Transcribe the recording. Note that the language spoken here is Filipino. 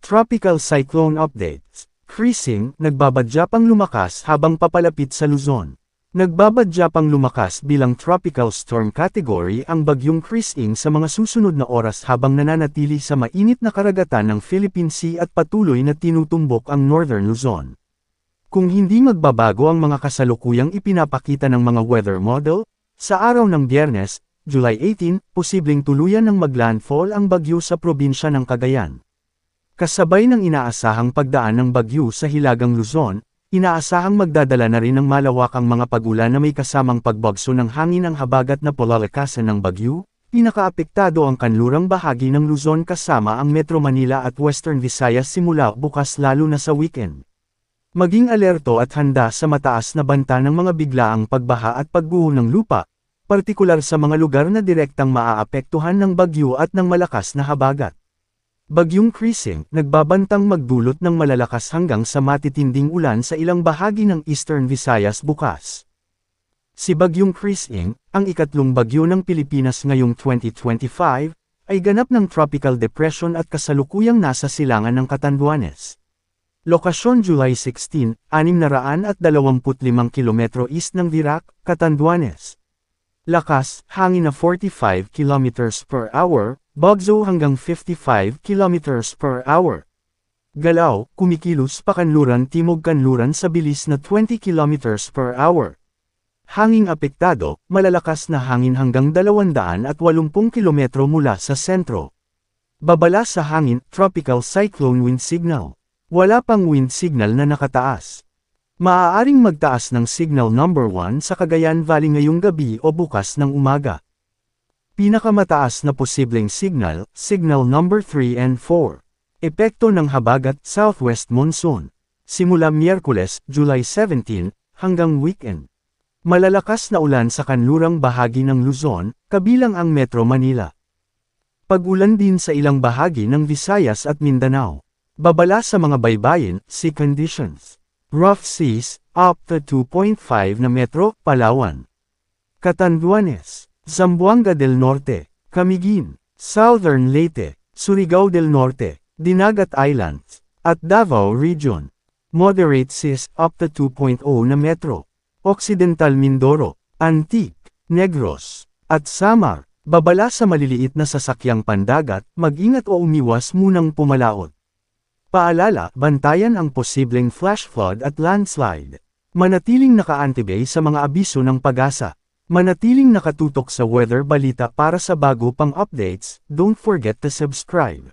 Tropical Cyclone Updates. Creasing, nagbabadya pang lumakas habang papalapit sa Luzon. Nagbabadya pang lumakas bilang tropical storm category ang bagyong Creasing sa mga susunod na oras habang nananatili sa mainit na karagatan ng Philippine Sea at patuloy na tinutumbok ang Northern Luzon. Kung hindi magbabago ang mga kasalukuyang ipinapakita ng mga weather model, sa araw ng Biyernes, July 18, posibleng tuluyan ng maglandfall ang bagyo sa probinsya ng Cagayan. Kasabay ng inaasahang pagdaan ng bagyo sa Hilagang Luzon, inaasahang magdadala na rin ng malawakang mga pag-ulan na may kasamang pagbagso ng hangin ang habagat na polalakasan ng bagyo, pinakaapektado ang kanlurang bahagi ng Luzon kasama ang Metro Manila at Western Visayas simula bukas lalo na sa weekend. Maging alerto at handa sa mataas na banta ng mga biglaang pagbaha at pagguho ng lupa, partikular sa mga lugar na direktang maaapektuhan ng bagyo at ng malakas na habagat. Bagyong Creasing, nagbabantang magdulot ng malalakas hanggang sa matitinding ulan sa ilang bahagi ng Eastern Visayas bukas. Si Bagyong Creasing, ang ikatlong bagyo ng Pilipinas ngayong 2025, ay ganap ng tropical depression at kasalukuyang nasa silangan ng Catanduanes. Lokasyon July 16, 625 km east ng Virac, Catanduanes. Lakas, hangin na 45 km per hour, bagso hanggang 55 km per hour. Galaw, kumikilos pakanluran-timog-kanluran sa bilis na 20 km per hour. Hanging apektado, malalakas na hangin hanggang 280 km mula sa sentro. Babala sa hangin, tropical cyclone wind signal. Wala pang wind signal na nakataas. Maaaring magtaas ng signal number 1 sa Cagayan Valley ngayong gabi o bukas ng umaga. Pinakamataas na posibleng signal, signal number 3 and 4. Epekto ng habagat, southwest monsoon. Simula Miyerkules, July 17, hanggang weekend. Malalakas na ulan sa kanlurang bahagi ng Luzon, kabilang ang Metro Manila. Pag-ulan din sa ilang bahagi ng Visayas at Mindanao. Babala sa mga baybayin, sea conditions. Rough seas, up to 2.5 na metro, Palawan. Catanduanes, Zamboanga del Norte, Camiguin, Southern Leyte, Surigao del Norte, Dinagat Islands, at Davao Region. Moderate seas, up to 2.0 na metro. Occidental Mindoro, Antique, Negros, at Samar. Babala sa maliliit na sasakyang pandagat, mag-ingat o umiwas munang pumalaot. Paalala, bantayan ang posibleng flash flood at landslide. Manatiling naka-antibay sa mga abiso ng pag-asa. Manatiling nakatutok sa weather balita para sa bago pang updates, don't forget to subscribe.